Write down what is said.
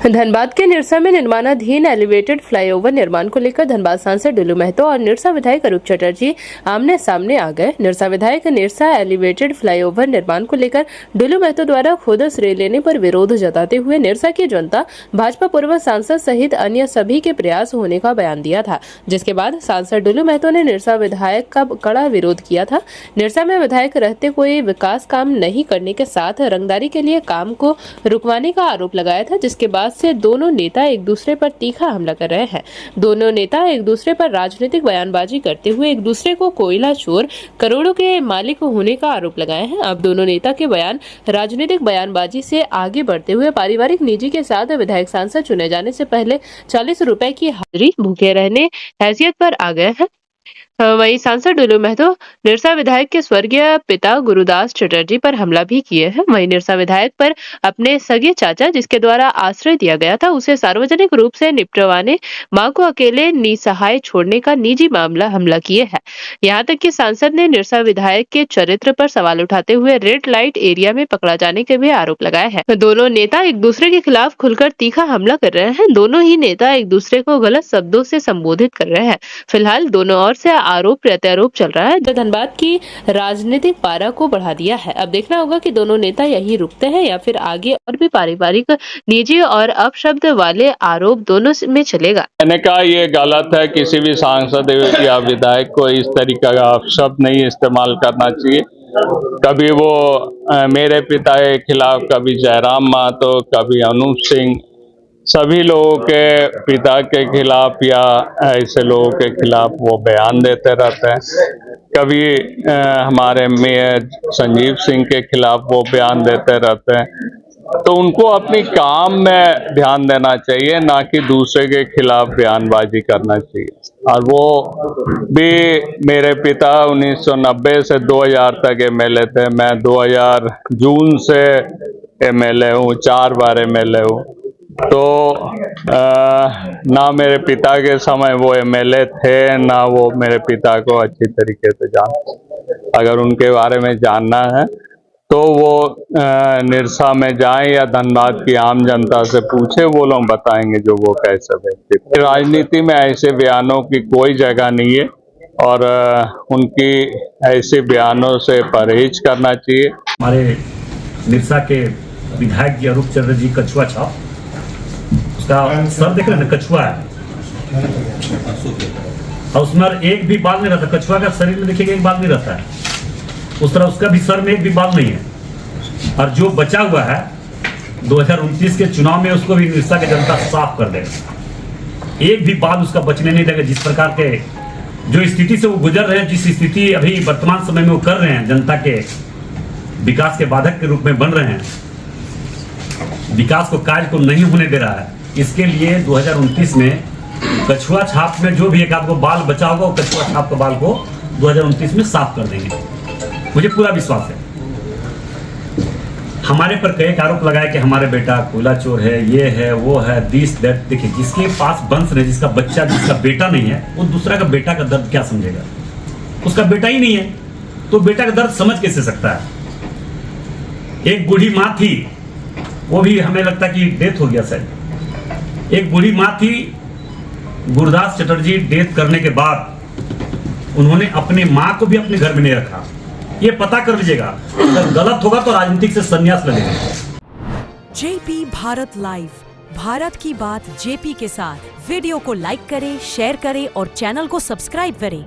धनबाद के निरसा में निर्माणाधीन एलिवेटेड फ्लाईओवर निर्माण को लेकर धनबाद सांसद डुलू महतो और निरसा विधायक अरूप चटर्जी आमने सामने आ गए। निरसा विधायक निरसा एलिवेटेड फ्लाईओवर निर्माण को लेकर डुलू महतो द्वारा खुद श्रेय लेने पर विरोध जताते हुए निरसा की जनता भाजपा पूर्व सांसद सहित अन्य सभी के प्रयास होने का बयान दिया था, जिसके बाद सांसद डुलू महतो ने निरसा विधायक का कड़ा विरोध किया था। निरसा में विधायक रहते कोई विकास काम नहीं करने के साथ रंगदारी के लिए काम को रुकवाने का आरोप लगाया था, जिसके बाद से दोनों नेता एक दूसरे पर तीखा हमला कर रहे हैं। दोनों नेता एक दूसरे पर राजनीतिक बयानबाजी करते हुए एक दूसरे को कोयला चोर, करोड़ों के मालिक होने का आरोप लगाए हैं। अब दोनों नेता के बयान राजनीतिक बयानबाजी से आगे बढ़ते हुए पारिवारिक निजी के साथ विधायक सांसद चुने जाने से पहले 40 रुपए की हाजिरी भूखे रहने हैसियत पर आ गए हैं। वहीं सांसद डुलू महतो निरसा विधायक के स्वर्गीय पिता गुरुदास चटर्जी पर हमला भी किए हैं। वहीं निरसा विधायक पर अपने सगे चाचा, जिसके द्वारा आश्रय दिया गया था, उसे सार्वजनिक रूप से निपटवाने, मां को अकेले निसहाय छोड़ने का निजी मामला हमला किए हैं। यहां तक कि सांसद ने निरसा विधायक के चरित्र पर सवाल उठाते हुए रेड लाइट एरिया में पकड़ा जाने के भी आरोप लगाए हैं। दोनों नेता एक दूसरे के खिलाफ खुलकर तीखा हमला कर रहे हैं। दोनों ही नेता एक दूसरे को गलत शब्दों से संबोधित कर रहे हैं। फिलहाल दोनों ओर से आरोप प्रत्यारोप चल रहा है, जो धनबाद की राजनीतिक पारा को बढ़ा दिया है। अब देखना होगा कि दोनों नेता यही रुकते हैं या फिर आगे और भी पारिवारिक, निजी और अपशब्द वाले आरोप दोनों में चलेगा। मैंने कहा ये गलत है, किसी भी सांसद या विधायक को इस तरीके का अपशब्द नहीं इस्तेमाल करना चाहिए। कभी वो मेरे पिता के खिलाफ, कभी जयराम महतो, कभी अनूप सिंह, सभी लोगों के पिता के खिलाफ या ऐसे लोगों के खिलाफ वो बयान देते रहते हैं। कभी हमारे मेयर संजीव सिंह के खिलाफ वो बयान देते रहते हैं। तो उनको अपनी काम में ध्यान देना चाहिए, ना कि दूसरे के खिलाफ बयानबाजी करना चाहिए। और वो भी मेरे पिता 1990 से 2000 तक एमएलए थे। मैं 2000 जून से एमएलए हूँ, 4 बार एमएलए हूँ। तो ना मेरे पिता के समय वो एमएलए थे, ना वो मेरे पिता को अच्छी तरीके से जानते। अगर उनके बारे में जानना है तो वो निरसा में जाएं या धनबाद की आम जनता से पूछे, वो लोग बताएंगे जो वो कैसे व्यक्ति। राजनीति में ऐसे बयानों की कोई जगह नहीं है और उनकी ऐसे बयानों से परहेज करना चाहिए। हमारे निरसा के विधायक जी अरूप चटर्जी कछुआ छाप, उसका सर देख रहे हैं, कछुआ है और उसमें एक भी बाल नहीं रहता। कछुआ का शरीर में देखिएगा एक बाल नहीं रहता है, उस तरह उसका भी सर में एक भी बाल नहीं है। और जो बचा हुआ है 2029 के चुनाव में उसको भी निरसा की जनता साफ कर देगा। एक भी बाल उसका बचने नहीं देगा। जिस प्रकार के जो स्थिति से वो गुजर रहे हैं, जिस स्थिति अभी वर्तमान समय में वो कर रहे हैं, जनता के विकास के बाधक के रूप में बन रहे हैं, विकास को कार्य को नहीं होने दे रहा है। इसके लिए 2029 में कछुआ छाप में जो भी एक आध को बाल बचा होगा, वो कछुआ छाप के बाल को 2029 में साफ कर देंगे, मुझे पूरा विश्वास है। हमारे पर कई आरोप लगाए कि हमारे बेटा कोयला चोर है, ये है, वो है, दिस दैट। देखिए, जिसके पास वंश नहीं, जिसका बच्चा, जिसका बेटा नहीं है, वो दूसरा का बेटा का दर्द क्या समझेगा? उसका बेटा ही नहीं है तो बेटा का दर्द समझ कैसे सकता है? एक बूढ़ी माँ थी, वो भी हमें लगता है कि डेथ हो गया शायद। एक बूढ़ी माँ थी, गुरुदास चटर्जी डेथ करने के बाद उन्होंने अपनी माँ को भी अपने घर में नहीं रखा। ये पता कर लीजिएगा, अगर गलत होगा तो राजनीतिक से संन्यास लगेगा। जेपी भारत लाइव, भारत की बात जेपी के साथ। वीडियो को लाइक करें, शेयर करें और चैनल को सब्सक्राइब करें।